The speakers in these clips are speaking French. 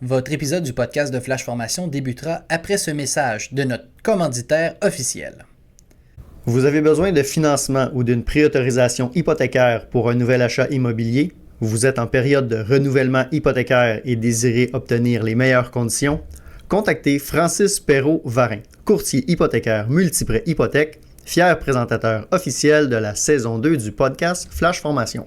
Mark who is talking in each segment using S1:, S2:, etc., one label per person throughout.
S1: Votre épisode du podcast de Flash Formation débutera après ce message de notre commanditaire officiel.
S2: Vous avez besoin de financement ou d'une préautorisation hypothécaire pour un nouvel achat immobilier? Vous êtes en période de renouvellement hypothécaire et désirez obtenir les meilleures conditions? Contactez Francis Perrault-Varin, courtier hypothécaire Multiprêt Hypothèque, fier présentateur officiel de la saison 2 du podcast Flash Formation.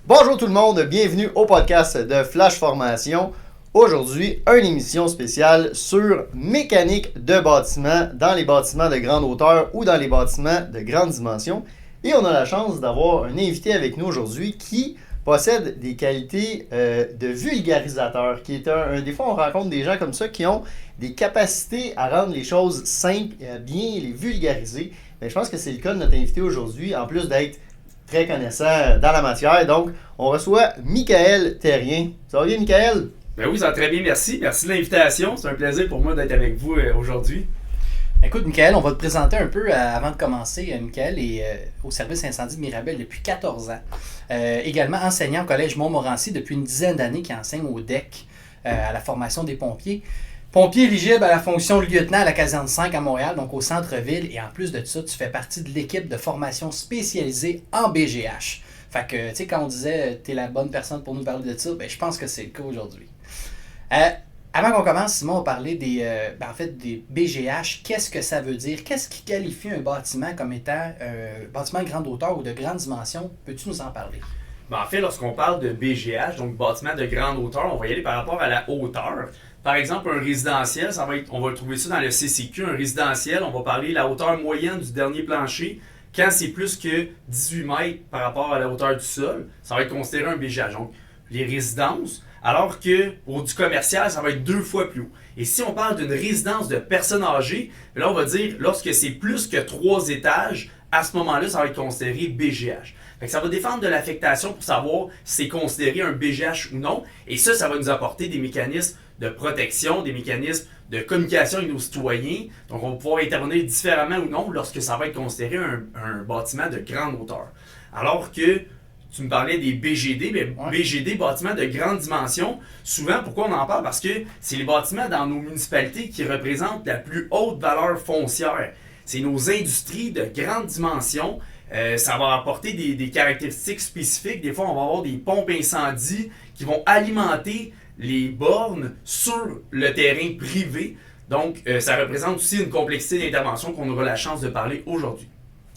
S2: Bonjour tout le monde, bienvenue au podcast de Flash Formation. Aujourd'hui, une émission spéciale sur mécanique de bâtiment dans les bâtiments de grande hauteur ou dans les bâtiments de grande dimension. Et on a la chance d'avoir un invité avec nous aujourd'hui qui possède des qualités de vulgarisateur, qui est des fois on rencontre des gens comme ça qui ont des capacités à rendre les choses simples et à bien les vulgariser. Mais je pense que c'est le cas de notre invité aujourd'hui, en plus d'être très connaissant dans la matière. Donc, on reçoit Michael Terrien. Ça va bien, Michael?
S3: Ben oui, ça va très bien, merci. Merci de l'invitation. C'est un plaisir pour moi d'être avec vous aujourd'hui.
S1: Écoute, Michael, on va te présenter un peu avant de commencer. Michael est au service incendie de Mirabel depuis 14 ans. Également enseignant au Collège Montmorency depuis une dizaine d'années qui enseigne au DEC à la formation des pompiers. Pompier éligible à la fonction lieutenant à la caserne 5 à Montréal, donc au centre-ville. Et en plus de ça, tu fais partie de l'équipe de formation spécialisée en BGH. Fait que, tu sais, quand on disait t'es la bonne personne pour nous parler de ça, ben je pense que c'est le cas aujourd'hui. Avant qu'on commence, Simon, on va parler des BGH. Qu'est-ce que ça veut dire? Qu'est-ce qui qualifie un bâtiment comme étant un bâtiment de grande hauteur ou de grande dimension? Peux-tu nous en parler?
S3: Ben, en fait, lorsqu'on parle de BGH, donc bâtiment de grande hauteur, on va y aller par rapport à la hauteur. Par exemple, un résidentiel, on va trouver ça dans le CCQ. Un résidentiel, on va parler de la hauteur moyenne du dernier plancher. Quand c'est plus que 18 mètres par rapport à la hauteur du sol, ça va être considéré un BGH. Donc, les résidences, alors que pour du commercial, ça va être 2 fois plus haut. Et si on parle d'une résidence de personnes âgées, là, on va dire, lorsque c'est plus que 3 étages, à ce moment-là, ça va être considéré BGH. Fait que ça va dépendre de l'affectation pour savoir si c'est considéré un BGH ou non. Et ça va nous apporter des mécanismes de protection, des mécanismes de communication avec nos citoyens. Donc, on va pouvoir intervenir différemment ou non lorsque ça va être considéré un bâtiment de grande hauteur. Alors que tu me parlais des BGD, mais BGD, bâtiments de grande dimension, souvent, pourquoi on en parle? Parce que c'est les bâtiments dans nos municipalités qui représentent la plus haute valeur foncière. C'est nos industries de grande dimension. Ça va apporter des caractéristiques spécifiques. Des fois, on va avoir des pompes incendies qui vont alimenter les bornes sur le terrain privé. Donc, ça représente aussi une complexité d'intervention qu'on aura la chance de parler aujourd'hui.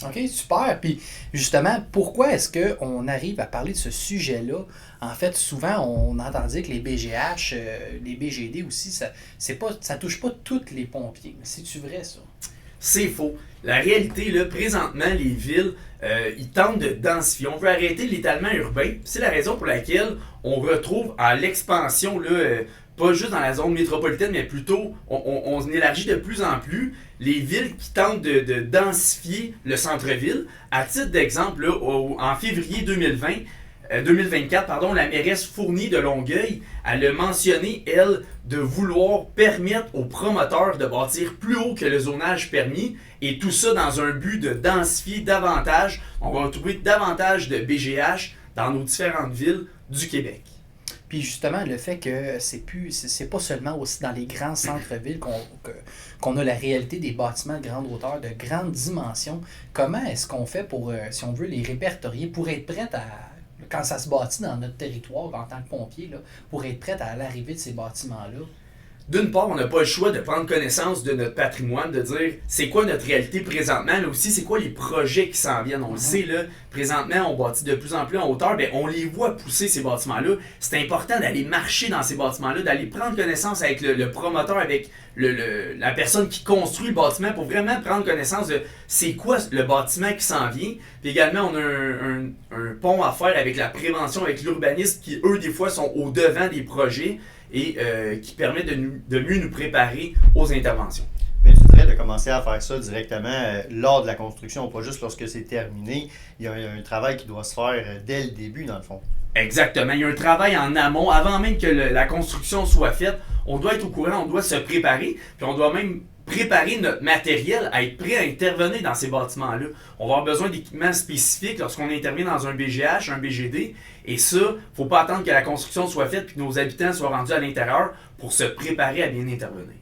S1: OK, super. Puis justement, pourquoi est-ce qu'on arrive à parler de ce sujet-là? En fait, souvent, on entend dire que les BGH, les BGD aussi, ça touche pas tous les pompiers. C'est-tu vrai, ça?
S3: C'est faux. La réalité, là, présentement, les villes, ils tentent de densifier. On veut arrêter l'étalement urbain. C'est la raison pour laquelle on retrouve à l'expansion, là, pas juste dans la zone métropolitaine, mais plutôt, on élargit de plus en plus les villes qui tentent de densifier le centre-ville. À titre d'exemple, là, en février 2024, la mairesse Fournier de Longueuil, elle a mentionné, elle, de vouloir permettre aux promoteurs de bâtir plus haut que le zonage permis, et tout ça dans un but de densifier davantage. On va retrouver davantage de BGH dans nos différentes villes du Québec.
S1: Puis justement, le fait que c'est pas seulement aussi dans les grands centres-villes qu'on a la réalité des bâtiments de grande hauteur, de grande dimension. Comment est-ce qu'on fait pour, si on veut, les répertorier pour être prête à, quand ça se bâtit dans notre territoire en tant que pompier, là, pour être prête à l'arrivée de ces bâtiments-là?
S3: D'une part, on n'a pas le choix de prendre connaissance de notre patrimoine, de dire c'est quoi notre réalité présentement, mais aussi c'est quoi les projets qui s'en viennent. On le sait, là, présentement, on bâtit de plus en plus en hauteur, bien, on les voit pousser ces bâtiments-là. C'est important d'aller marcher dans ces bâtiments-là, d'aller prendre connaissance avec le promoteur, avec la personne qui construit le bâtiment pour vraiment prendre connaissance de c'est quoi le bâtiment qui s'en vient. Puis également, on a un pont à faire avec la prévention, avec l'urbanisme qui, eux, des fois, sont au devant des projets et qui permet de mieux nous préparer aux interventions.
S2: Mais tu dirais de commencer à faire ça directement lors de la construction, pas juste lorsque c'est terminé. Il y a un travail qui doit se faire dès le début, dans le fond.
S3: Exactement. Il y a un travail en amont, avant même que la construction soit faite. On doit être au courant, on doit se préparer, puis on doit même préparer notre matériel à être prêt à intervenir dans ces bâtiments-là. On va avoir besoin d'équipements spécifiques lorsqu'on intervient dans un BGH, un BGD, et ça, il ne faut pas attendre que la construction soit faite et que nos habitants soient rendus à l'intérieur pour se préparer à bien intervenir.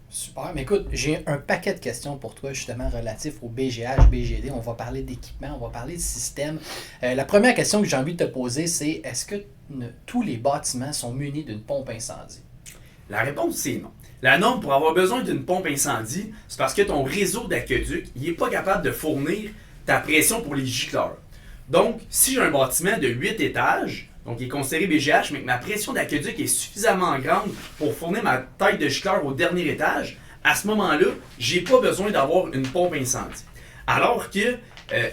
S1: Super. Mais écoute, j'ai un paquet de questions pour toi, justement, relatifs au BGH, BGD. On va parler d'équipement, on va parler de système. La première question que j'ai envie de te poser, c'est est-ce que tous les bâtiments sont munis d'une pompe incendie?
S3: La réponse, c'est non. La norme pour avoir besoin d'une pompe incendie, c'est parce que ton réseau d'aqueduc, il n'est pas capable de fournir ta pression pour les gicleurs. Donc, si j'ai un bâtiment de 8 étages, donc il est considéré BGH, mais que ma pression d'aqueduc est suffisamment grande pour fournir ma taille de gicleur au dernier étage, à ce moment-là, j'ai pas besoin d'avoir une pompe incendie. Alors que,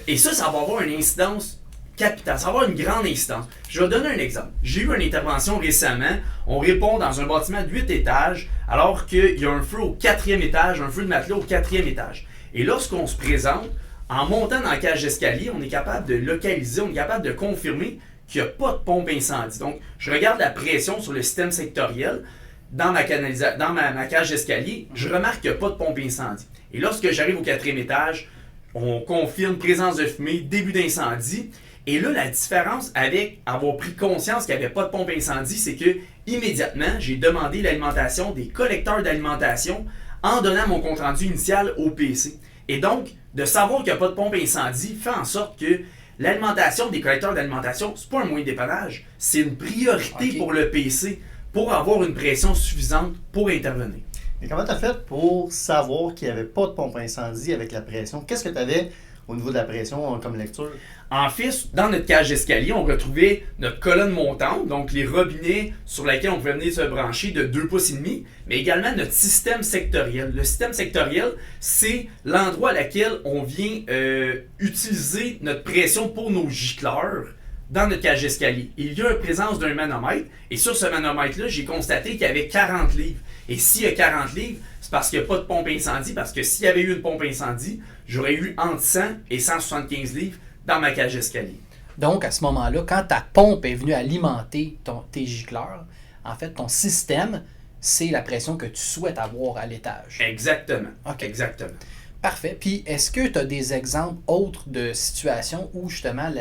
S3: et ça va avoir une incidence capitale, ça va avoir une grande incidence. Je vais donner un exemple. J'ai eu une intervention récemment, on répond dans un bâtiment de 8 étages, alors qu'il y a un feu au 4e étage, un feu de matelas au 4e étage. Et lorsqu'on se présente, en montant dans la cage d'escalier, on est capable de localiser, on est capable de confirmer qu'il n'y a pas de pompe incendie. Donc, je regarde la pression sur le système sectoriel dans ma cage d'escalier, je remarque qu'il n'y a pas de pompe incendie. Et lorsque j'arrive au 4e étage, on confirme présence de fumée, début d'incendie. Et là, la différence avec avoir pris conscience qu'il n'y avait pas de pompe incendie, c'est que immédiatement, j'ai demandé l'alimentation des collecteurs d'alimentation en donnant mon compte-rendu initial au PC. Et donc, de savoir qu'il n'y a pas de pompe incendie fait en sorte que l'alimentation des collecteurs d'alimentation, c'est pas un moyen de dépannage, c'est une priorité pour le PC pour avoir une pression suffisante pour intervenir.
S2: Mais comment tu as fait pour savoir qu'il n'y avait pas de pompe incendie avec la pression? Qu'est-ce que tu avais au niveau de la pression comme lecture?
S3: En fait, dans notre cage d'escalier, on retrouvait notre colonne montante, donc les robinets sur lesquels on pouvait venir se brancher de 2,5 pouces, mais également notre système sectoriel. Le système sectoriel, c'est l'endroit à laquelle on vient utiliser notre pression pour nos gicleurs dans notre cage d'escalier. Il y a une présence d'un manomètre, et sur ce manomètre-là, j'ai constaté qu'il y avait 40 livres. Et s'il y a 40 livres, c'est parce qu'il n'y a pas de pompe incendie, parce que s'il y avait eu une pompe incendie, j'aurais eu entre 100 et 175 livres dans ma cage d'escalier.
S1: Donc, à ce moment-là, quand ta pompe est venue alimenter tes gicleurs, en fait, ton système, c'est la pression que tu souhaites avoir à l'étage.
S3: Exactement.
S1: Okay.
S3: Exactement.
S1: Parfait. Puis, est-ce que tu as des exemples autres de situations où, justement,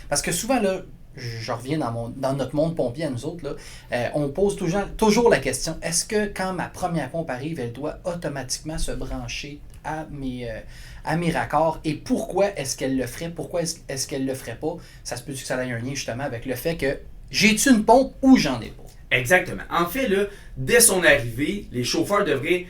S1: parce que souvent, là, je reviens dans notre monde pompier à nous autres, là, on pose toujours la question, est-ce que quand ma première pompe arrive, elle doit automatiquement se brancher à mes raccords, et pourquoi est-ce qu'elle le ferait, pourquoi est-ce qu'elle le ferait pas? Ça se peut-tu que ça ait un lien justement avec le fait que j'ai-tu une pompe ou j'en ai pas?
S3: Exactement. En fait, là, dès son arrivée, les chauffeurs devraient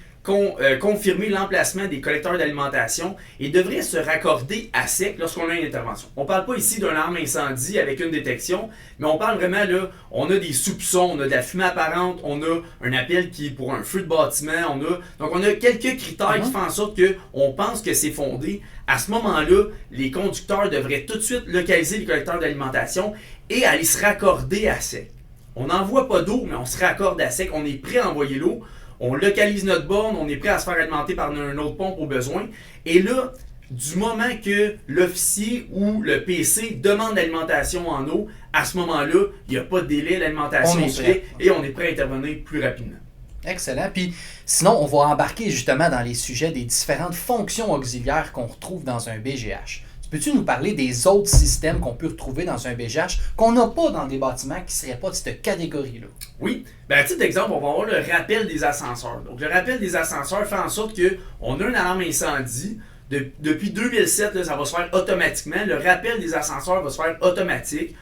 S3: confirmer l'emplacement des collecteurs d'alimentation et devraient se raccorder à sec lorsqu'on a une intervention. On ne parle pas ici d'un alarme incendie avec une détection, mais on parle vraiment là, on a des soupçons, on a de la fumée apparente, on a un appel qui est pour un feu de bâtiment, donc on a quelques critères qui font en sorte qu'on pense que c'est fondé. À ce moment-là, les conducteurs devraient tout de suite localiser les collecteurs d'alimentation et aller se raccorder à sec. On n'envoie pas d'eau, mais on se raccorde à sec, on est prêt à envoyer l'eau. On localise notre borne, on est prêt à se faire alimenter par une autre pompe au besoin. Et là, du moment que l'officier ou le PC demande l'alimentation en eau, à ce moment-là, il n'y a pas de délai, l'alimentation est prête et on est prêt à intervenir plus rapidement.
S1: Excellent. Puis sinon, on va embarquer justement dans les sujets des différentes fonctions auxiliaires qu'on retrouve dans un BGH. Peux-tu nous parler des autres systèmes qu'on peut retrouver dans un BGH qu'on n'a pas dans des bâtiments qui ne seraient pas de cette catégorie-là?
S3: Oui. À titre d'exemple, on va avoir le rappel des ascenseurs. Donc, le rappel des ascenseurs fait en sorte qu'on a une alarme incendie. Depuis 2007, là, ça va se faire automatiquement. Le rappel des ascenseurs va se faire automatique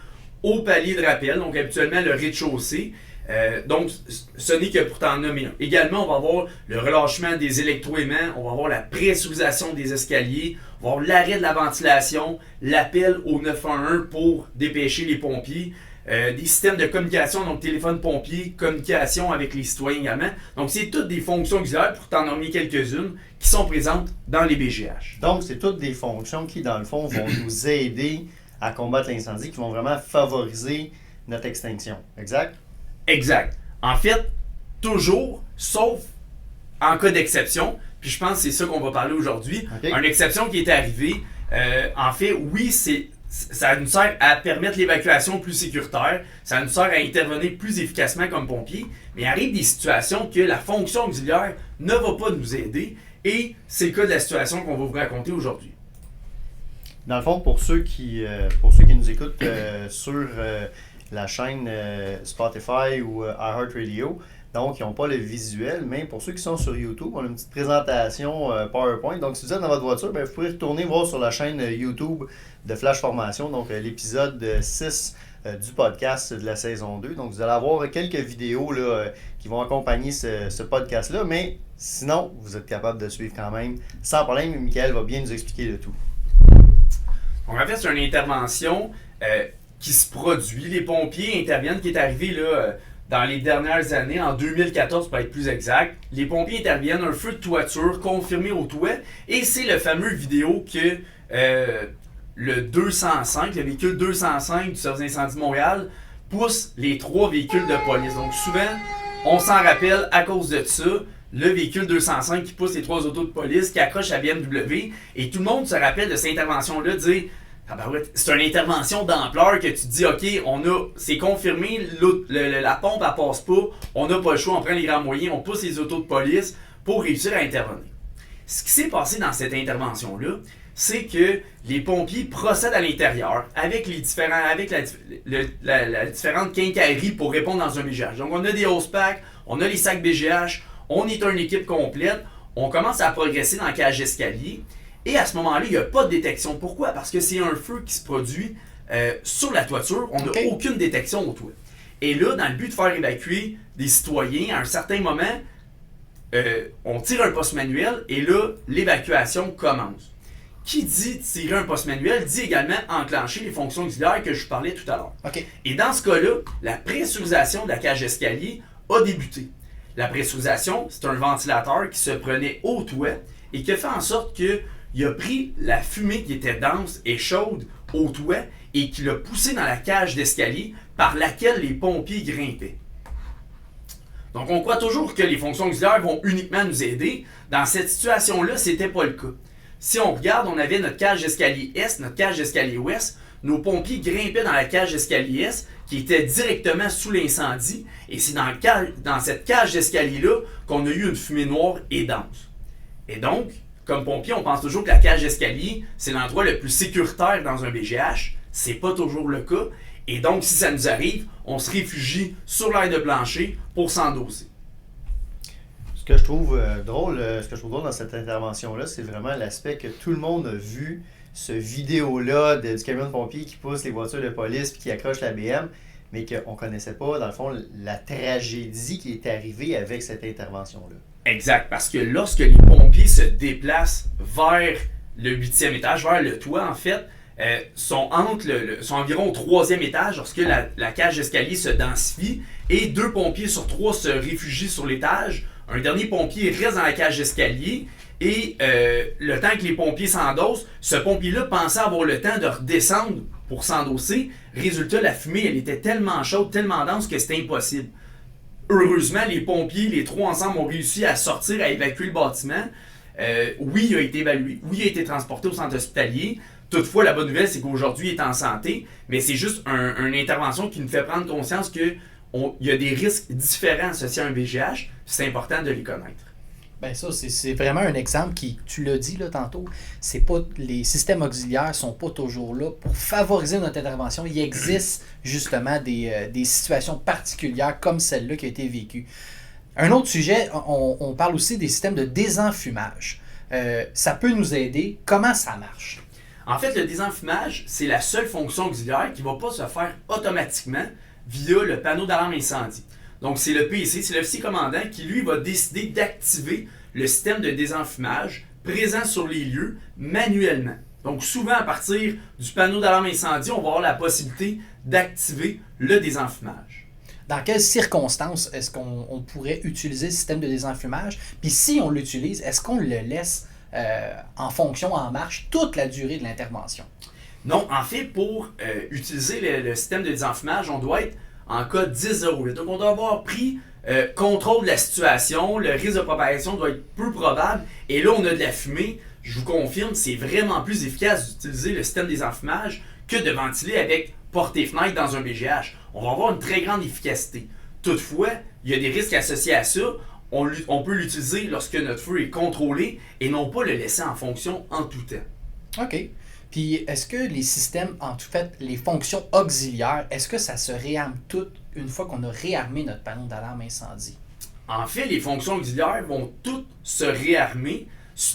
S3: au palier de rappel, donc habituellement le rez-de-chaussée. Donc, ce n'est que pour t'en nommer un. Également, on va avoir le relâchement des électroaimants, on va avoir la pressurisation des escaliers, on va avoir l'arrêt de la ventilation, l'appel au 911 pour dépêcher les pompiers, des systèmes de communication, donc téléphone pompier, communication avec les citoyens également. Donc, c'est toutes des fonctions auxiliaires, pour t'en nommer quelques-unes, qui sont présentes dans les BGH.
S2: Donc, c'est toutes des fonctions qui, dans le fond, vont nous aider à combattre l'incendie, qui vont vraiment favoriser notre extinction. Exact?
S3: Exact. En fait, toujours, sauf en cas d'exception, puis je pense que c'est ça qu'on va parler aujourd'hui. Okay. Une exception qui est arrivée, en fait, oui, c'est ça nous sert à permettre l'évacuation plus sécuritaire, ça nous sert à intervenir plus efficacement comme pompiers, mais il arrive des situations que la fonction auxiliaire ne va pas nous aider, et c'est le cas de la situation qu'on va vous raconter aujourd'hui.
S2: Dans le fond, pour ceux qui nous écoutent sur la chaîne Spotify ou iHeartRadio, donc ils n'ont pas le visuel, mais pour ceux qui sont sur YouTube, on a une petite présentation PowerPoint. Donc si vous êtes dans votre voiture, vous pouvez retourner voir sur la chaîne YouTube de Flash Formation, donc l'épisode 6 du podcast de la saison 2. Donc vous allez avoir quelques vidéos là, qui vont accompagner ce podcast-là, mais sinon, vous êtes capable de suivre quand même sans problème. Michael va bien nous expliquer le tout.
S3: Donc en fait, c'est une intervention qui se produit. Les pompiers interviennent, qui est arrivé là, dans les dernières années, en 2014 pour être plus exact. Les pompiers interviennent, un feu de toiture confirmé au toit, et c'est le fameux vidéo que le 205, le véhicule 205 du service d'incendie de Montréal, pousse les 3 véhicules de police. Donc souvent, on s'en rappelle à cause de ça, le véhicule 205 qui pousse les 3 autos de police, qui accroche à BMW, et tout le monde se rappelle de cette intervention-là, de dire ah ben ouais, c'est une intervention d'ampleur que tu te dis, ok, c'est confirmé, la pompe elle passe pas, on n'a pas le choix, on prend les grands moyens, on pousse les autos de police pour réussir à intervenir. Ce qui s'est passé dans cette intervention-là, c'est que les pompiers procèdent à l'intérieur avec la différente quincaillerie pour répondre dans un BGH. Donc on a des hose packs, on a les sacs BGH, on est une équipe complète, on commence à progresser dans la cage d'escalier, et à ce moment-là, il n'y a pas de détection. Pourquoi? Parce que c'est un feu qui se produit sur la toiture, on n'a aucune détection au toit. Et là, dans le but de faire évacuer des citoyens, à un certain moment, on tire un poste manuel, et là, l'évacuation commence. Qui dit tirer un poste manuel dit également enclencher les fonctions auxiliaires que je vous parlais tout à l'heure. Et dans ce cas-là, la pressurisation de la cage d'escalier a débuté. La pressurisation, c'est un ventilateur qui se prenait au toit et qui a fait en sorte qu'il a pris la fumée qui était dense et chaude au toit et qui l'a poussé dans la cage d'escalier par laquelle les pompiers grimpaient. Donc on croit toujours que les fonctions auxiliaires vont uniquement nous aider. Dans cette situation-là, c'était pas le cas. Si on regarde, on avait notre cage d'escalier Est, notre cage d'escalier Ouest. Nos pompiers grimpaient dans la cage d'escalier Est, qui était directement sous l'incendie. Et c'est dans cette cage d'escalier-là qu'on a eu une fumée noire et dense. Et donc, comme pompier, on pense toujours que la cage d'escalier, c'est l'endroit le plus sécuritaire dans un BGH. C'est pas toujours le cas. Et donc, si ça nous arrive, on se réfugie sur l'aire de plancher pour s'endosser.
S2: Ce que je trouve drôle dans cette intervention-là, c'est vraiment l'aspect que tout le monde a vu ce vidéo-là du camion de pompiers qui pousse les voitures de police et qui accroche la BM, mais qu'on ne connaissait pas, dans le fond, la tragédie qui est arrivée avec cette intervention-là.
S3: Exact, parce que lorsque les pompiers se déplacent vers le 8e étage, vers le toit, en fait, sont environ au 3e étage lorsque la cage d'escalier se densifie, et 2 pompiers sur 3 se réfugient sur l'étage. Un dernier pompier reste dans la cage d'escalier, et le temps que les pompiers s'endossent, ce pompier-là pensait avoir le temps de redescendre pour s'endosser. Résultat, la fumée, elle était tellement chaude, tellement dense que c'était impossible. Heureusement, les pompiers, les 3 ensemble, ont réussi à sortir, à évacuer le bâtiment. Oui, il a été évalué, oui, il a été transporté au centre hospitalier. Toutefois, la bonne nouvelle, c'est qu'aujourd'hui, il est en santé, mais c'est juste une intervention qui nous fait prendre conscience qu'il y a des risques différents associés à un BGH, c'est important de les connaître.
S1: Ben ça, c'est vraiment un exemple qui, tu l'as dit là tantôt, c'est pas, les systèmes auxiliaires sont pas toujours là pour favoriser notre intervention. Il existe justement des situations particulières comme celle-là qui a été vécue. Un autre sujet, on parle aussi des systèmes de désenfumage. Ça peut nous aider. Comment ça marche?
S3: En fait, le désenfumage, c'est la seule fonction auxiliaire qui ne va pas se faire automatiquement via le panneau d'alarme incendie. Donc, c'est le PC, c'est l'officier commandant qui, lui, va décider d'activer le système de désenfumage présent sur les lieux manuellement. Donc, souvent, à partir du panneau d'alarme incendie, on va avoir la possibilité d'activer le désenfumage.
S1: Dans quelles circonstances est-ce qu'on pourrait utiliser le système de désenfumage? Puis si on l'utilise, est-ce qu'on le laisse en fonction, en marche, toute la durée de l'intervention?
S3: Non, en fait, pour utiliser le système de désenfumage, on doit être en cas 10-08. Donc, on doit avoir pris contrôle de la situation, le risque de propagation doit être peu probable, et là, on a de la fumée. Je vous confirme, c'est vraiment plus efficace d'utiliser le système de désenfumage que de ventiler avec porte et fenêtre dans un BGH. On va avoir une très grande efficacité. Toutefois, il y a des risques associés à ça. On peut l'utiliser lorsque notre feu est contrôlé et non pas le laisser en fonction en tout temps.
S1: OK. Puis, est-ce que les systèmes, en tout fait, les fonctions auxiliaires, est-ce que ça se réarme toutes une fois qu'on a réarmé notre panneau d'alarme incendie?
S3: En fait, les fonctions auxiliaires vont toutes se réarmer,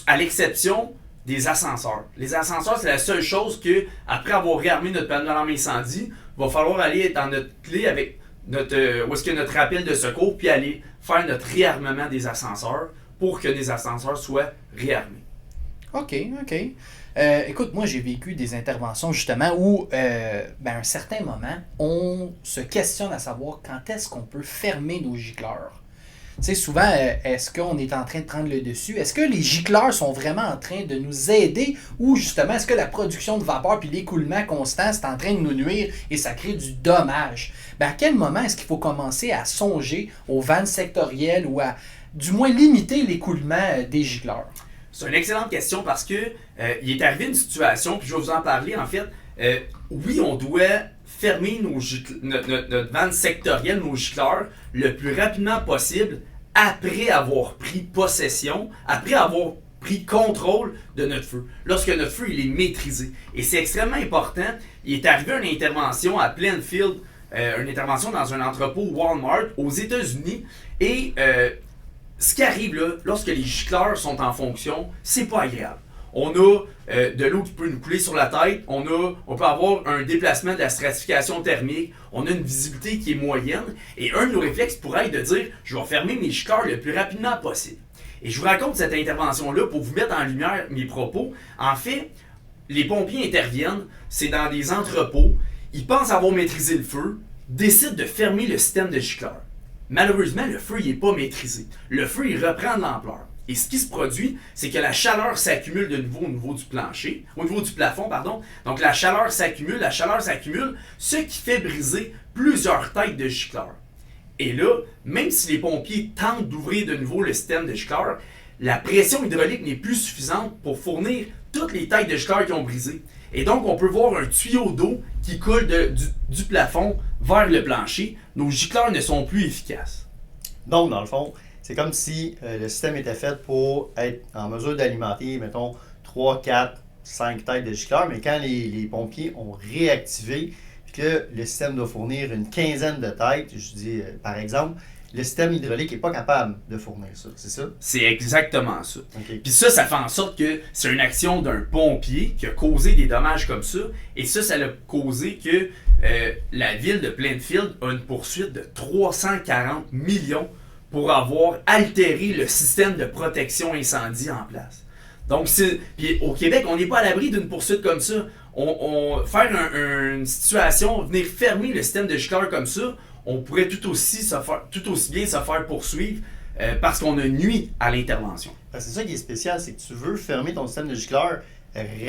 S3: à l'exception des ascenseurs. Les ascenseurs, c'est la seule chose que, après avoir réarmé notre panneau d'alarme incendie, il va falloir aller dans notre clé avec où est-ce qu'il y a notre rappel de secours, puis aller faire notre réarmement des ascenseurs pour que les ascenseurs soient réarmés.
S1: OK. Écoute, moi, j'ai vécu des interventions justement où, à un certain moment, on se questionne à savoir quand est-ce qu'on peut fermer nos gicleurs. Tu sais, souvent, est-ce qu'on est en train de prendre le dessus? Est-ce que les gicleurs sont vraiment en train de nous aider ou justement, est-ce que la production de vapeur puis l'écoulement constant, c'est en train de nous nuire et ça crée du dommage? À quel moment est-ce qu'il faut commencer à songer aux vannes sectorielles ou à, du moins, limiter l'écoulement des gicleurs?
S3: C'est une excellente question parce que il est arrivé une situation, puis je vais vous en parler en fait. Oui, on doit fermer notre vanne sectorielle, nos gicleurs, le plus rapidement possible après avoir pris possession, après avoir pris contrôle de notre feu, lorsque notre feu il est maîtrisé. Et c'est extrêmement important. Il est arrivé une intervention à Plainfield, une intervention dans un entrepôt Walmart aux États-Unis, et ce qui arrive là, lorsque les gicleurs sont en fonction, c'est pas agréable. On a de l'eau qui peut nous couler sur la tête, on peut avoir un déplacement de la stratification thermique, on a une visibilité qui est moyenne, et un de nos réflexes pourrait être de dire « je vais fermer mes gicleurs le plus rapidement possible ». Et je vous raconte cette intervention-là pour vous mettre en lumière mes propos. En fait, les pompiers interviennent, c'est dans des entrepôts, ils pensent avoir maîtrisé le feu, décident de fermer le système de gicleurs. Malheureusement, le feu n'est pas maîtrisé. Le feu, il reprend de l'ampleur. Et ce qui se produit, c'est que la chaleur s'accumule de nouveau au niveau du plancher, au niveau du plafond, pardon. Donc la chaleur s'accumule, ce qui fait briser plusieurs têtes de gicleurs. Et là, même si les pompiers tentent d'ouvrir de nouveau le système de gicleurs, la pression hydraulique n'est plus suffisante pour fournir toutes les têtes de gicleurs qui ont brisé. Et donc, on peut voir un tuyau d'eau qui coule du plafond vers le plancher. Nos gicleurs ne sont plus efficaces.
S2: Donc, dans le fond, c'est comme si le système était fait pour être en mesure d'alimenter, mettons, 3, 4, 5 têtes de gicleurs, mais quand les pompiers ont réactivé, puis que le système doit fournir une quinzaine de têtes, je dis par exemple, le système hydraulique n'est pas capable de fournir ça, c'est ça?
S3: C'est exactement ça.
S2: Okay.
S3: Puis ça fait en sorte que c'est une action d'un pompier qui a causé des dommages comme ça. Et ça a causé que la ville de Plainfield a une poursuite de 340 millions pour avoir altéré le système de protection incendie en place. Donc, puis au Québec, on n'est pas à l'abri d'une poursuite comme ça. Faire une situation, venir fermer le système de gicleurs comme ça, on pourrait tout aussi bien se faire poursuivre parce qu'on a nuit à l'intervention.
S2: C'est ça qui est spécial, c'est que tu veux fermer ton système de gicleurs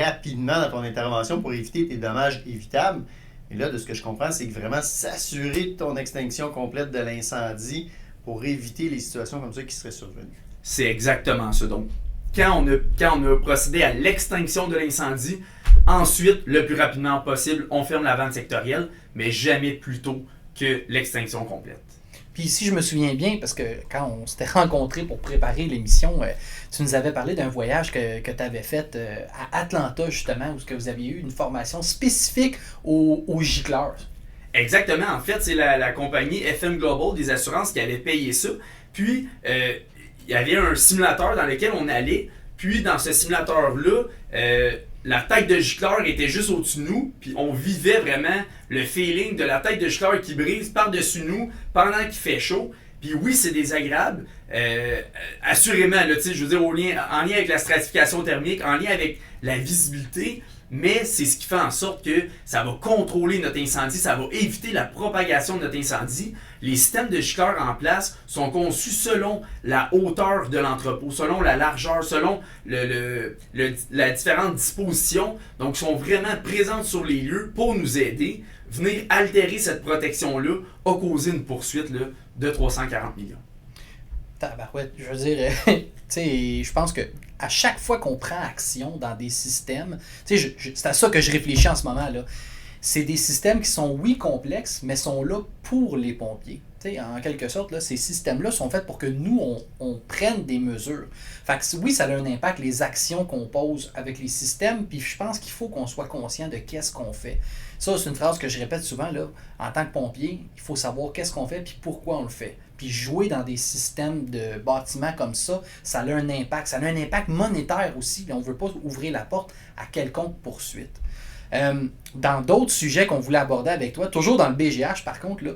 S2: rapidement dans ton intervention pour éviter tes dommages évitables. Et là, de ce que je comprends, c'est que vraiment s'assurer de ton extinction complète de l'incendie pour éviter les situations comme ça qui seraient survenues.
S3: C'est exactement ça. Donc, quand on a procédé à l'extinction de l'incendie, ensuite, le plus rapidement possible, on ferme la vanne sectorielle, mais jamais plus tôt que l'extinction complète.
S1: Puis si je me souviens bien, parce que quand on s'était rencontrés pour préparer l'émission, tu nous avais parlé d'un voyage que tu avais fait à Atlanta, justement, où vous aviez eu une formation spécifique aux gicleurs.
S3: Exactement. En fait, c'est la compagnie FM Global des assurances qui avait payé ça. Puis, il y avait un simulateur dans lequel on allait. Puis, dans ce simulateur-là, la tête de gicleur était juste au-dessus de nous, puis on vivait vraiment le feeling de la tête de gicleur qui brise par-dessus nous pendant qu'il fait chaud. Puis oui, c'est désagréable, assurément, là, je veux dire, en lien avec la stratification thermique, en lien avec la visibilité, mais c'est ce qui fait en sorte que ça va contrôler notre incendie, ça va éviter la propagation de notre incendie. Les systèmes de gicleurs en place sont conçus selon la hauteur de l'entrepôt, selon la largeur, selon la différente disposition. Donc, sont vraiment présentes sur les lieux pour nous aider. Venir altérer cette protection-là a causé une poursuite là, de 340 millions.
S1: Tabarouette, je veux dire, tu sais, je pense que à chaque fois qu'on prend action dans des systèmes, tu sais, c'est à ça que je réfléchis en ce moment là. C'est des systèmes qui sont, oui, complexes, mais sont là pour les pompiers. Tu sais, en quelque sorte, là, ces systèmes-là sont faits pour que nous, on prenne des mesures. Fait que oui, ça a un impact, les actions qu'on pose avec les systèmes, puis je pense qu'il faut qu'on soit conscient de qu'est-ce qu'on fait. Ça, c'est une phrase que je répète souvent, là. En tant que pompier, il faut savoir qu'est-ce qu'on fait, puis pourquoi on le fait. Puis jouer dans des systèmes de bâtiments comme ça a un impact. Ça a un impact monétaire aussi. On ne veut pas ouvrir la porte à quelconque poursuite. Dans d'autres sujets qu'on voulait aborder avec toi, toujours dans le BGH par contre, là,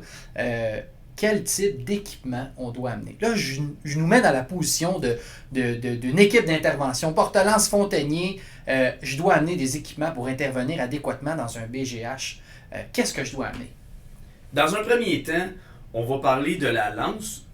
S1: quel type d'équipement on doit amener? Là, je nous mets dans la position d'une équipe d'intervention. Porte-lance Fontainier, je dois amener des équipements pour intervenir adéquatement dans un BGH. Qu'est-ce que je dois amener?
S3: Dans un premier temps, on va parler de la lance.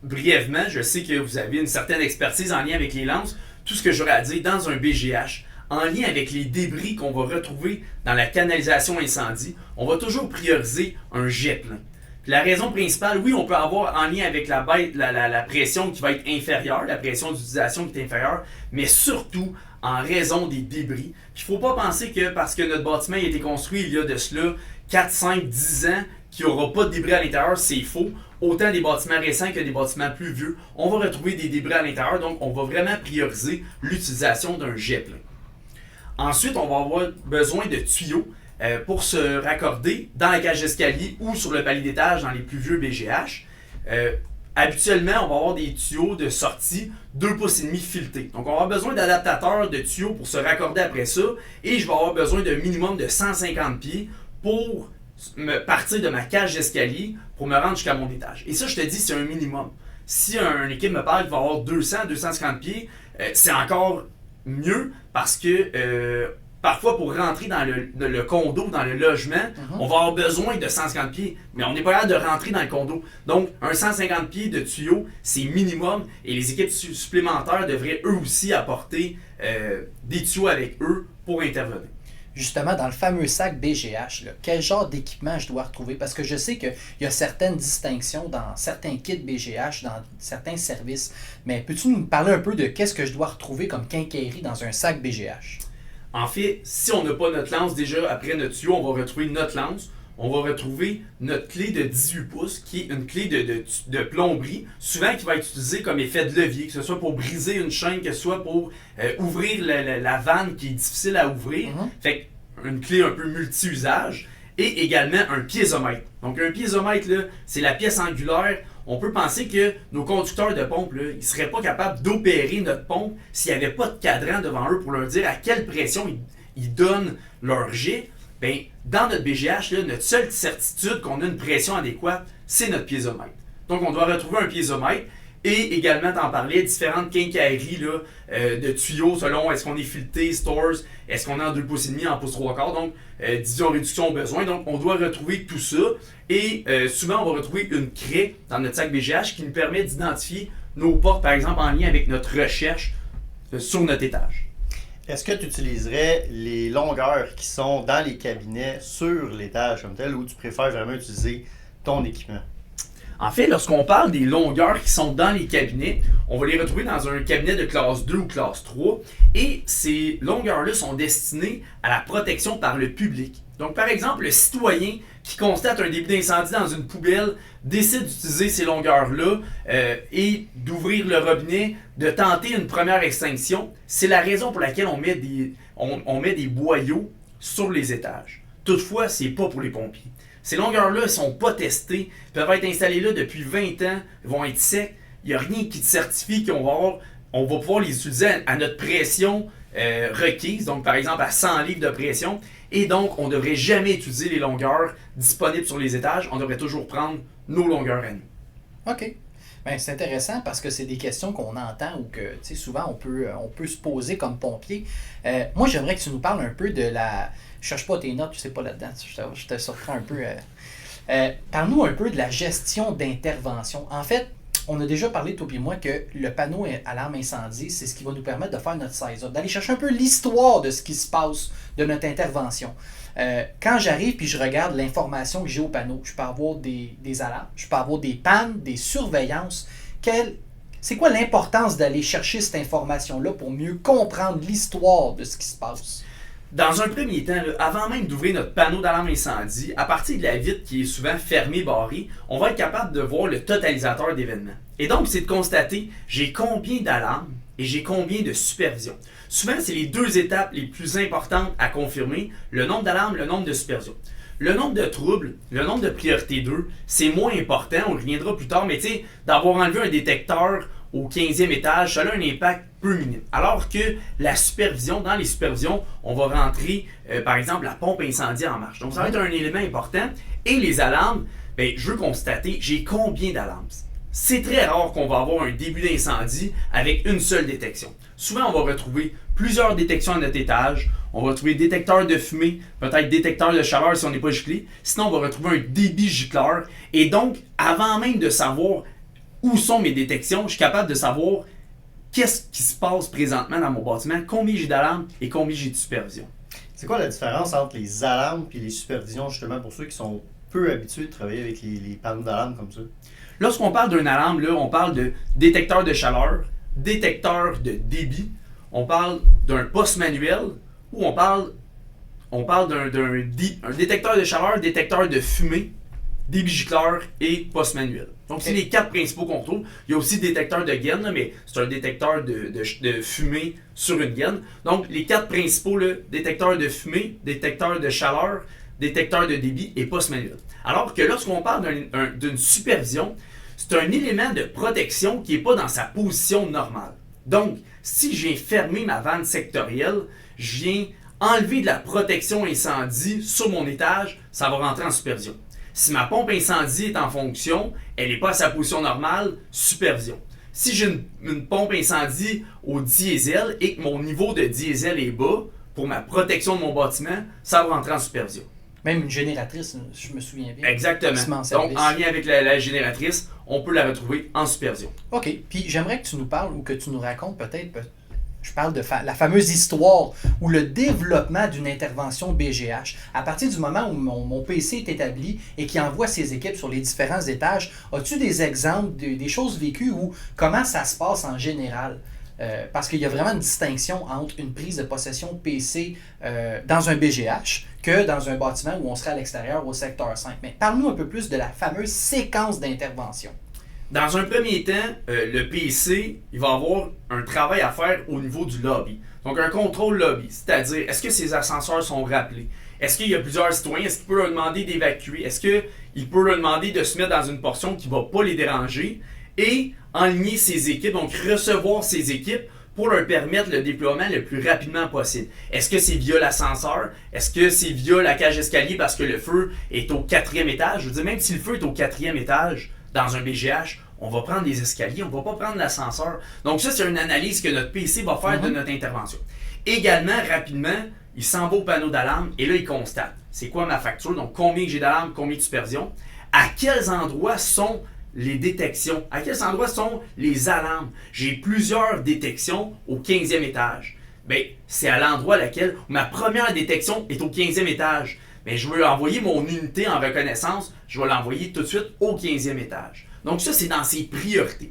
S3: Brièvement, je sais que vous avez une certaine expertise en lien avec les lances. Tout ce que j'aurais à dire dans un BGH, en lien avec les débris qu'on va retrouver dans la canalisation incendie, on va toujours prioriser un jet plein. Puis la raison principale, oui, on peut avoir en lien avec la pression qui va être inférieure, la pression d'utilisation qui est inférieure, mais surtout en raison des débris. Puis il ne faut pas penser que parce que notre bâtiment a été construit il y a de cela 4, 5, 10 ans, qu'il n'y aura pas de débris à l'intérieur, c'est faux. Autant des bâtiments récents que des bâtiments plus vieux, on va retrouver des débris à l'intérieur, donc on va vraiment prioriser l'utilisation d'un jet plein. Ensuite, on va avoir besoin de tuyaux pour se raccorder dans la cage d'escalier ou sur le palier d'étage dans les plus vieux BGH. Habituellement, on va avoir des tuyaux de sortie 2,5 pouces filetés. Donc, on va avoir besoin d'adaptateurs de tuyaux pour se raccorder après ça. Et je vais avoir besoin d'un minimum de 150 pieds pour partir de ma cage d'escalier pour me rendre jusqu'à mon étage. Et ça, je te dis, c'est un minimum. Si une équipe me parle qu'il va avoir 200, 250 pieds, c'est encore mieux parce que parfois pour rentrer dans le condo, dans le logement, on va avoir besoin de 150 pieds, mais on n'est pas capable de rentrer dans le condo. Donc un 150 pieds de tuyaux, c'est minimum et les équipes supplémentaires devraient eux aussi apporter des tuyaux avec eux pour intervenir.
S1: Justement, dans le fameux sac BGH, là, quel genre d'équipement je dois retrouver? Parce que je sais qu'il y a certaines distinctions dans certains kits BGH, dans certains services. Mais peux-tu nous parler un peu de qu'est-ce que je dois retrouver comme quincaillerie dans un sac BGH?
S3: En fait, si on n'a pas notre lance, déjà après notre tuyau, on va retrouver notre lance. On va retrouver notre clé de 18 pouces, qui est une clé de plomberie, souvent qui va être utilisée comme effet de levier, que ce soit pour briser une chaîne, que ce soit pour ouvrir la vanne qui est difficile à ouvrir. Fait une clé un peu multi-usage. Et également un piézomètre. Donc un piézomètre, là, c'est la pièce angulaire. On peut penser que nos conducteurs de pompe, là, ils ne seraient pas capables d'opérer notre pompe s'il n'y avait pas de cadran devant eux pour leur dire à quelle pression ils donnent leur jet. Bien, dans notre BGH, là, notre seule certitude qu'on a une pression adéquate, c'est notre piézomètre. Donc, on doit retrouver un piézomètre et également, t'en parlais, différentes quincailleries là, de tuyaux selon est-ce qu'on est fileté, stores, est-ce qu'on est en 2,5 pouces, en pouce 3/4, donc division, réduction au besoin. Donc, on doit retrouver tout ça et souvent, on va retrouver une craie dans notre sac BGH qui nous permet d'identifier nos portes, par exemple, en lien avec notre recherche sur notre étage.
S2: Est-ce que tu utiliserais les longueurs qui sont dans les cabinets sur l'étage comme tel ou tu préfères vraiment utiliser ton équipement?
S3: En fait, lorsqu'on parle des longueurs qui sont dans les cabinets, on va les retrouver dans un cabinet de classe 2 ou classe 3 et ces longueurs-là sont destinées à la protection par le public. Donc, par exemple, le citoyen qui constate un début d'incendie dans une poubelle décide d'utiliser ces longueurs-là et d'ouvrir le robinet, de tenter une première extinction. C'est la raison pour laquelle on met des boyaux sur les étages. Toutefois, c'est pas pour les pompiers. Ces longueurs-là ne sont pas testées, peuvent être installées là depuis 20 ans, vont être secs. Il n'y a rien qui te certifie on va pouvoir les utiliser à notre pression requise, donc par exemple à 100 livres de pression. Et donc, on ne devrait jamais utiliser les longueurs disponibles sur les étages. On devrait toujours prendre nos longueurs à nous.
S1: OK. Ben, c'est intéressant parce que c'est des questions qu'on entend ou que souvent on peut se poser comme pompier. Moi, j'aimerais que tu nous parles un peu de la... Je cherche pas tes notes, tu sais pas là-dedans, je te surprends un peu. Parle-nous un peu de la gestion d'intervention. En fait, on a déjà parlé, toi et moi, que le panneau alarme incendie, c'est ce qui va nous permettre de faire notre size-up, d'aller chercher un peu l'histoire de ce qui se passe, de notre intervention. Quand j'arrive puis je regarde l'information que j'ai au panneau, je peux avoir des alarmes, je peux avoir des pannes, des surveillances. C'est quoi l'importance d'aller chercher cette information-là pour mieux comprendre l'histoire de ce qui se passe?
S3: Dans un premier temps, là, avant même d'ouvrir notre panneau d'alarme incendie, à partir de la vitre qui est souvent fermée, barrée, on va être capable de voir le totalisateur d'événements. Et donc, c'est de constater j'ai combien d'alarmes et j'ai combien de supervisions. Souvent, c'est les deux étapes les plus importantes à confirmer, le nombre d'alarmes, le nombre de supervisions. Le nombre de troubles, le nombre de priorité 2, c'est moins important, on reviendra plus tard, mais tu sais, d'avoir enlevé un détecteur au 15e étage, ça a un impact peu minime. Alors que la supervision, dans les supervisions, on va rentrer, par exemple, la pompe incendie en marche. Donc, ça va être un élément important. Et les alarmes, bien, je veux constater, j'ai combien d'alarmes? C'est très rare qu'on va avoir un début d'incendie avec une seule détection. Souvent, on va retrouver plusieurs détections à notre étage. On va trouver détecteur de fumée, peut-être détecteur de chaleur si on n'est pas giclé. Sinon, on va retrouver un débit gicleur. Et donc, avant même de savoir où sont mes détections, je suis capable de savoir qu'est-ce qui se passe présentement dans mon bâtiment, combien j'ai d'alarmes et combien j'ai de supervision.
S2: C'est quoi la différence entre les alarmes et les supervisions, justement, pour ceux qui sont peu habitués de travailler avec les panneaux d'alarme comme ça?
S3: Lorsqu'on parle d'une alarme, là, on parle de détecteur de chaleur, détecteur de débit, on parle d'un poste manuel ou on parle d'un détecteur de chaleur, détecteur de fumée, débit gicleur et poste manuel. Donc, c'est les quatre principaux qu'on retrouve. Il y a aussi détecteur de gaine, là, mais c'est un détecteur de fumée sur une gaine. Donc, les quatre principaux, là, détecteur de fumée, détecteur de chaleur, détecteur de débit et poste manuel. Alors que lorsqu'on parle d'une supervision, c'est un élément de protection qui n'est pas dans sa position normale. Donc, si je viens fermer ma vanne sectorielle, je viens enlever de la protection incendie sur mon étage, ça va rentrer en supervision. Si ma pompe incendie est en fonction, elle n'est pas à sa position normale, supervision. Si j'ai une pompe incendie au diesel et que mon niveau de diesel est bas, pour ma protection de mon bâtiment, ça va rentrer en supervision.
S1: Même une génératrice, je me souviens bien.
S3: Exactement. Donc, en lien avec la génératrice, on peut la retrouver en supervision.
S1: OK. Puis j'aimerais que tu nous parles ou que tu nous racontes peut-être, je parle de la fameuse histoire ou le développement d'une intervention BGH. À partir du moment où mon PC est établi et qui envoie ses équipes sur les différents étages, as-tu des exemples, des choses vécues ou comment ça se passe en général? Parce qu'il y a vraiment une distinction entre une prise de possession PC dans un BGH que dans un bâtiment où on serait à l'extérieur au secteur 5. Mais parle-nous un peu plus de la fameuse séquence d'intervention.
S3: Dans un premier temps, le PC, il va avoir un travail à faire au niveau du lobby. Donc un contrôle lobby, c'est-à-dire est-ce que ces ascenseurs sont rappelés? Est-ce qu'il y a plusieurs citoyens? Est-ce qu'il peut leur demander d'évacuer? Est-ce qu'il peut leur demander de se mettre dans une portion qui ne va pas les déranger? Et enligner ses équipes, donc recevoir ses équipes pour leur permettre le déploiement le plus rapidement possible. Est-ce que c'est via l'ascenseur? Est-ce que c'est via la cage d'escalier parce que le feu est au 4e étage? Je veux dire, même si le feu est au 4e étage dans un BGH, on va prendre les escaliers, on ne va pas prendre l'ascenseur. Donc ça, c'est une analyse que notre PC va faire de notre intervention. Également, rapidement, il s'en va au panneau d'alarme et là, il constate. C'est quoi ma facture? Donc combien j'ai d'alarme, combien de supervision? À quels endroits sont les détections? À quels endroits sont les alarmes? J'ai plusieurs détections au 15e étage. Bien, c'est à l'endroit où ma première détection est au 15e étage. Mais je veux envoyer mon unité en reconnaissance, je vais l'envoyer tout de suite au 15e étage. Donc ça, c'est dans ses priorités.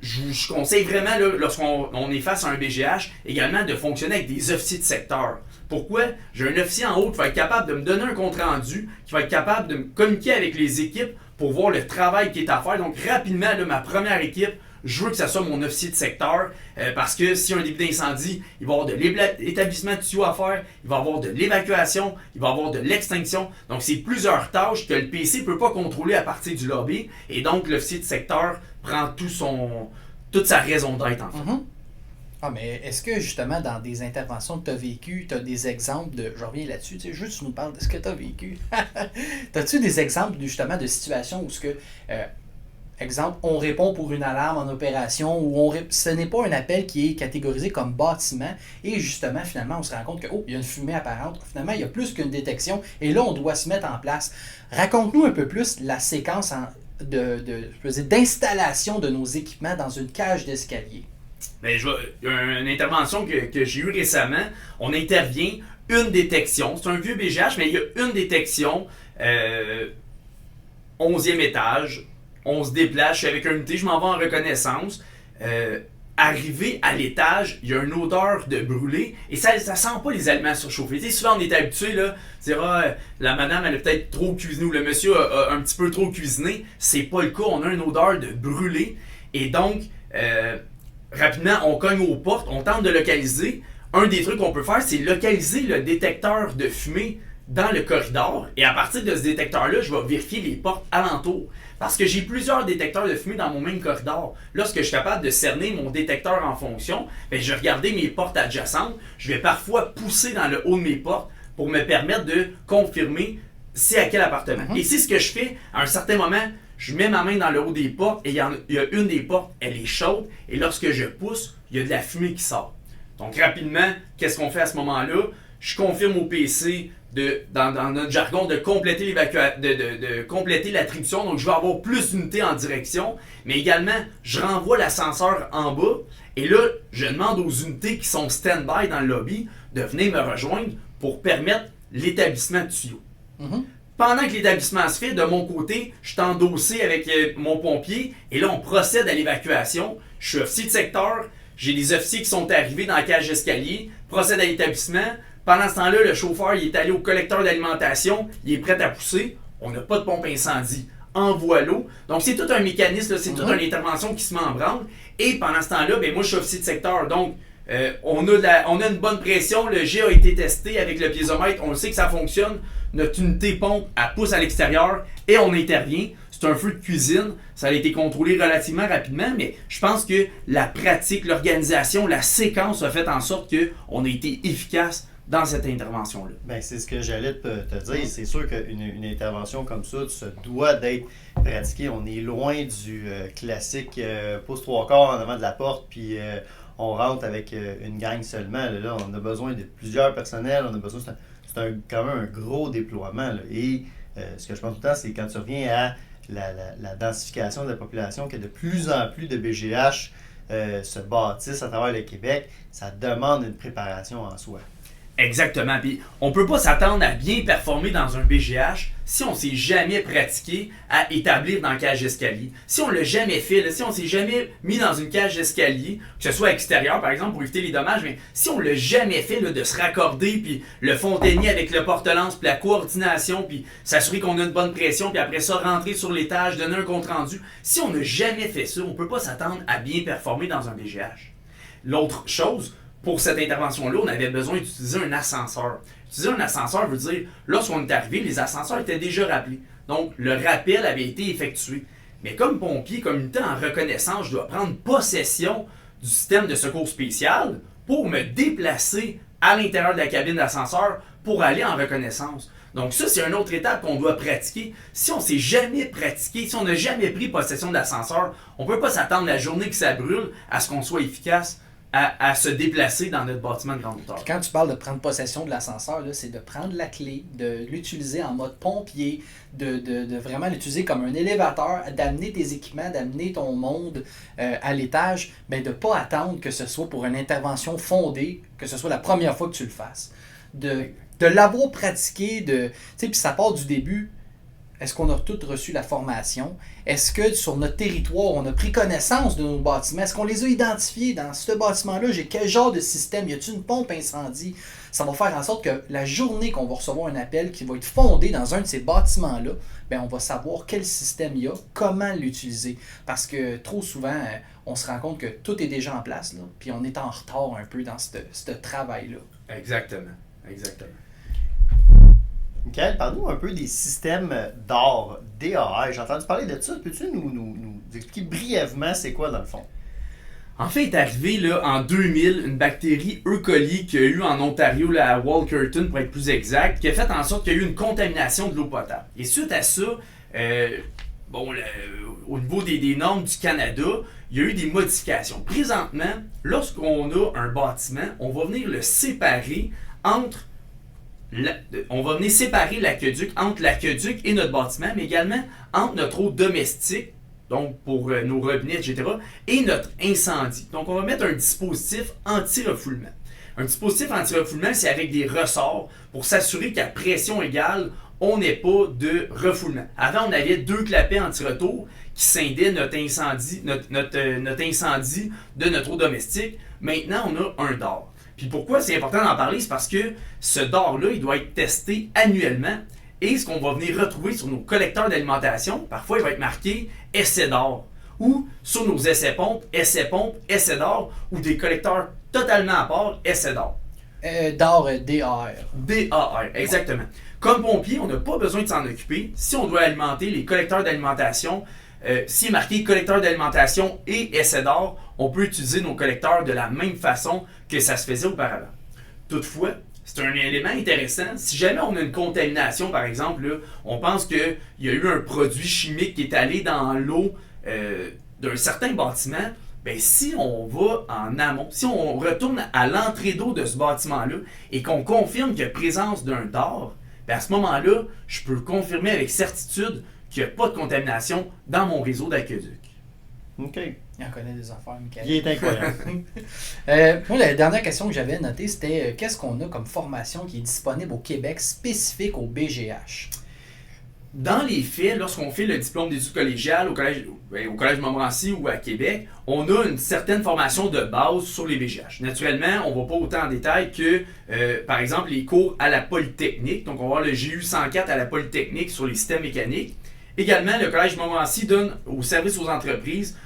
S3: Je conseille vraiment, lorsqu'on est face à un BGH, également de fonctionner avec des officiers de secteur. Pourquoi? J'ai un officier en haut qui va être capable de me donner un compte-rendu, qui va être capable de me communiquer avec les équipes pour voir le travail qui est à faire. Donc rapidement, ma première équipe, je veux que ce soit mon officier de secteur parce que s'il y a un début d'incendie, il va y avoir de l'établissement de tuyaux à faire, il va y avoir de l'évacuation, il va y avoir de l'extinction. Donc c'est plusieurs tâches que le PC ne peut pas contrôler à partir du lobby et donc l'officier de secteur prend toute sa raison d'être en fait.
S1: Ah, mais est-ce que justement dans des interventions que tu as vécues, tu as des exemples de. Je reviens là-dessus, tu sais, juste tu nous parles de ce que tu as vécu. As-tu des exemples justement de situations où exemple, on répond pour une alarme en opération ou ce n'est pas un appel qui est catégorisé comme bâtiment et justement, finalement, on se rend compte que il y a une fumée apparente. Finalement, il y a plus qu'une détection et là, on doit se mettre en place. Raconte-nous un peu plus la séquence d'installation de nos équipements dans une cage d'escalier.
S3: Bien, une intervention que j'ai eue récemment, on intervient, une détection, c'est un vieux BGH, mais il y a une détection, 11e étage, on se déplace, je suis avec une unité, je m'en vais en reconnaissance. Arrivé à l'étage, il y a une odeur de brûlé et ça sent pas les aliments surchauffés. Tu sais, souvent on est habitué là, dire la madame elle a peut-être trop cuisiné ou le monsieur a un petit peu trop cuisiné. C'est pas le cas, on a une odeur de brûlé et donc rapidement on cogne aux portes, on tente de localiser. Un des trucs qu'on peut faire, c'est localiser le détecteur de fumée dans le corridor et à partir de ce détecteur-là, je vais vérifier les portes alentours. Parce que j'ai plusieurs détecteurs de fumée dans mon même corridor. Lorsque je suis capable de cerner mon détecteur en fonction, ben, je vais regarder mes portes adjacentes. Je vais parfois pousser dans le haut de mes portes pour me permettre de confirmer c'est à quel appartement. Et c'est ce que je fais. À un certain moment, je mets ma main dans le haut des portes et il y a une des portes, elle est chaude. Et lorsque je pousse, il y a de la fumée qui sort. Donc rapidement, qu'est-ce qu'on fait à ce moment-là? Je confirme au PC dans notre jargon de compléter de compléter l'attribution. Donc je vais avoir plus d'unités en direction, mais également je renvoie l'ascenseur en bas et là je demande aux unités qui sont stand-by dans le lobby de venir me rejoindre pour permettre l'établissement de tuyaux. Pendant que l'établissement se fait, de mon côté, je suis endossé avec mon pompier et là on procède à l'évacuation. Je suis officier de secteur, j'ai des officiers qui sont arrivés dans la cage d'escalier, procède à l'établissement. Pendant ce temps-là, le chauffeur il est allé au collecteur d'alimentation, il est prêt à pousser. On n'a pas de pompe incendie. Envoie l'eau. Donc, c'est tout un mécanisme, c'est toute une intervention qui se met en branle. Et pendant ce temps-là, ben, moi, je suis officier de secteur. Donc, on a une bonne pression. Le jet a été testé avec le piézomètre. On sait que ça fonctionne. Notre unité pompe, elle pousse à l'extérieur et on intervient. C'est un feu de cuisine. Ça a été contrôlé relativement rapidement, mais je pense que la pratique, l'organisation, la séquence a fait en sorte qu'on a été efficace dans cette intervention-là.
S2: Ben, c'est ce que j'allais te dire. C'est sûr qu'une intervention comme ça, ça doit d'être pratiquée. On est loin du classique pouce trois quarts en avant de la porte, puis on rentre avec une gang seulement. Là, on a besoin de plusieurs personnels. On a besoin. C'est quand même un gros déploiement. Là. Et ce que je pense tout le temps, c'est quand tu reviens à la densification de la population, que de plus en plus de BGH se bâtissent à travers le Québec, ça demande une préparation en soi.
S3: Exactement. Puis on peut pas s'attendre à bien performer dans un BGH si on s'est jamais pratiqué à établir dans la cage d'escalier. Si on l'a jamais fait, là, si on s'est jamais mis dans une cage d'escalier, que ce soit extérieur par exemple pour éviter les dommages, mais si on l'a jamais fait là, de se raccorder, puis le fontainier avec le porte-lance, puis la coordination, puis s'assurer qu'on a une bonne pression, puis après ça rentrer sur l'étage, donner un compte-rendu. Si on n'a jamais fait ça, on peut pas s'attendre à bien performer dans un BGH. L'autre chose, pour cette intervention-là, on avait besoin d'utiliser un ascenseur. Utiliser un ascenseur veut dire, lorsqu'on est arrivé, les ascenseurs étaient déjà rappelés. Donc, le rappel avait été effectué. Mais comme pompier, comme unité en reconnaissance, je dois prendre possession du système de secours spécial pour me déplacer à l'intérieur de la cabine d'ascenseur pour aller en reconnaissance. Donc ça, c'est une autre étape qu'on doit pratiquer. Si on ne s'est jamais pratiqué, si on n'a jamais pris possession de l'ascenseur, on ne peut pas s'attendre la journée que ça brûle à ce qu'on soit efficace à se déplacer dans notre bâtiment de grande hauteur.
S1: Puis quand tu parles de prendre possession de l'ascenseur, là, c'est de prendre la clé, de l'utiliser en mode pompier, de vraiment l'utiliser comme un élévateur, d'amener tes équipements, d'amener ton monde à l'étage, ben de ne pas attendre que ce soit pour une intervention fondée, que ce soit la première fois que tu le fasses. De l'avoir pratiqué, puis ça part du début. Est-ce qu'on a tous reçu la formation? Est-ce que sur notre territoire, on a pris connaissance de nos bâtiments? Est-ce qu'on les a identifiés? Dans ce bâtiment-là, j'ai quel genre de système? Y a-t-il une pompe incendie? Ça va faire en sorte que la journée qu'on va recevoir un appel qui va être fondé dans un de ces bâtiments-là, ben on va savoir quel système il y a, comment l'utiliser. Parce que trop souvent, on se rend compte que tout est déjà en place, là, puis on est en retard un peu dans ce travail-là.
S3: Exactement.
S2: Michael, parle-nous un peu des systèmes d'AR, DAR. J'ai entendu parler de ça. Peux-tu nous expliquer brièvement c'est quoi dans le fond?
S3: En fait, est arrivé là, en 2000 une bactérie E. coli qu'il y a eu en Ontario, là, à Walkerton pour être plus exact, qui a fait en sorte qu'il y a eu une contamination de l'eau potable. Et suite à ça, au niveau des normes du Canada, il y a eu des modifications. Présentement, lorsqu'on a un bâtiment, on va venir le séparer on va venir séparer l'aqueduc entre l'aqueduc et notre bâtiment, mais également entre notre eau domestique, donc pour nos robinets, etc., et notre incendie. Donc, on va mettre un dispositif anti-refoulement. Un dispositif anti-refoulement, c'est avec des ressorts pour s'assurer qu'à pression égale, on n'ait pas de refoulement. Avant, on avait 2 clapets anti-retour qui scindaient notre incendie de notre eau domestique. Maintenant, on a un DAR. Puis pourquoi c'est important d'en parler? C'est parce que ce DAR-là, il doit être testé annuellement. Et ce qu'on va venir retrouver sur nos collecteurs d'alimentation, parfois il va être marqué essai d'or. Ou sur nos essais-pompes, essai d'or, ou des collecteurs totalement à part, essai d'or.
S1: DAR, D-A-R.
S3: D-A-R, exactement. Comme pompier, on n'a pas besoin de s'en occuper. Si on doit alimenter les collecteurs d'alimentation, s'il est marqué collecteur d'alimentation et essai d'or, on peut utiliser nos collecteurs de la même façon que ça se faisait auparavant. Toutefois, c'est un élément intéressant. Si jamais on a une contamination, par exemple, là, on pense qu'il y a eu un produit chimique qui est allé dans l'eau d'un certain bâtiment, bien, si on va en amont, si on retourne à l'entrée d'eau de ce bâtiment-là et qu'on confirme qu'il y a présence d'un DAR, bien, à ce moment-là, je peux confirmer avec certitude qu'il n'y a pas de contamination dans mon réseau d'aqueduc.
S2: OK.
S1: Il en connaît des affaires, Michael.
S2: Il est incroyable.
S1: Moi, la dernière question que j'avais notée, c'était qu'est-ce qu'on a comme formation qui est disponible au Québec spécifique au BGH?
S3: Dans les faits, lorsqu'on fait le diplôme d'études collégiales au collège Montmorency ou à Québec, on a une certaine formation de base sur les BGH. Naturellement, on ne va pas autant en détail que, par exemple, les cours à la Polytechnique. Donc, on va avoir le GU 104 à la Polytechnique sur les systèmes mécaniques. Également, le collège Montmorency donne au service aux entreprises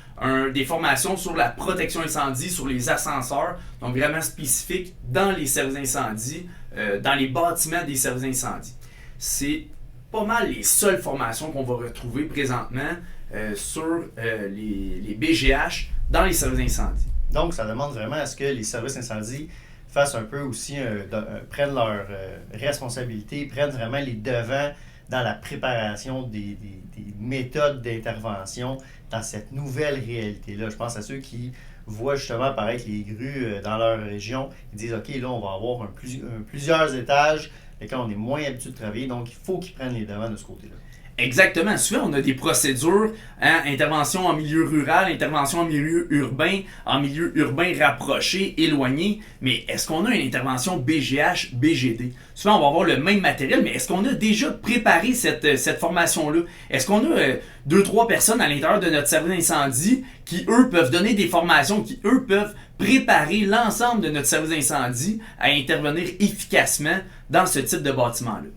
S3: des formations sur la protection incendie, sur les ascenseurs, donc vraiment spécifiques dans les services d'incendie, dans les bâtiments des services d'incendie. C'est pas mal les seules formations qu'on va retrouver présentement sur les BGH dans les services d'incendie.
S2: Donc, ça demande vraiment à ce que les services d'incendie fassent un peu aussi, prennent leurs responsabilités, prennent vraiment les devants dans la préparation des méthodes d'intervention dans cette nouvelle réalité-là. Je pense à ceux qui voient justement apparaître les grues dans leur région. Ils disent, OK, là, on va avoir plusieurs étages, et là, on est moins habitué de travailler, donc il faut qu'ils prennent les devants de ce côté-là.
S3: Exactement. Souvent, on a des procédures, intervention en milieu rural, intervention en milieu urbain rapproché, éloigné. Mais est-ce qu'on a une intervention BGH, BGD? Souvent, on va avoir le même matériel, mais est-ce qu'on a déjà préparé cette formation-là? Est-ce qu'on a 2-3 personnes à l'intérieur de notre service d'incendie qui, eux, peuvent donner des formations, qui, eux, peuvent préparer l'ensemble de notre service d'incendie à intervenir efficacement dans ce type de bâtiment-là?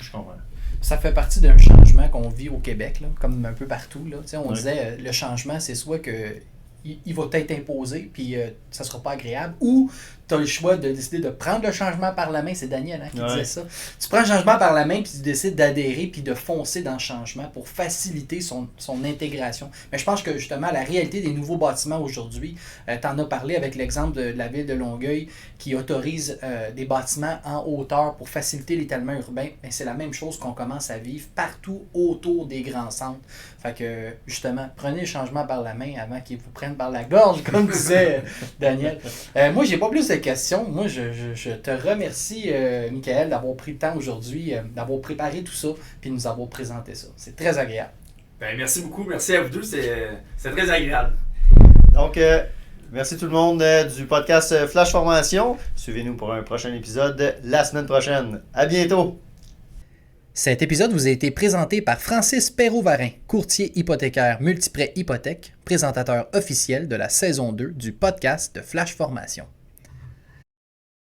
S2: Je comprends.
S1: Ça fait partie d'un changement qu'on vit au Québec, là, comme un peu partout. Là. On disait le changement, c'est soit que il va être imposé, puis ça sera pas agréable, ou tu as le choix de décider de prendre le changement par la main. C'est Daniel qui disait ça. Tu prends le changement par la main, puis tu décides d'adhérer, puis de foncer dans le changement pour faciliter son intégration. Mais je pense que justement, la réalité des nouveaux bâtiments aujourd'hui, tu en as parlé avec l'exemple de la ville de Longueuil qui autorise des bâtiments en hauteur pour faciliter l'étalement urbain. Mais c'est la même chose qu'on commence à vivre partout autour des grands centres. Fait que justement, prenez le changement par la main avant qu'ils vous prennent par la gorge, comme disait Daniel. Moi, j'ai pas plus de questions. Moi, je te remercie, Michael, d'avoir pris le temps aujourd'hui, d'avoir préparé tout ça, puis de nous avoir présenté ça. C'est très agréable.
S3: Ben, merci beaucoup. Merci à vous deux. C'est très agréable.
S2: Donc, merci tout le monde du podcast Flash Formation. Suivez-nous pour un prochain épisode la semaine prochaine. À bientôt!
S1: Cet épisode vous a été présenté par Francis Perrault-Varin, courtier hypothécaire Multiprêt Hypothèque, présentateur officiel de la saison 2 du podcast de Flash Formation.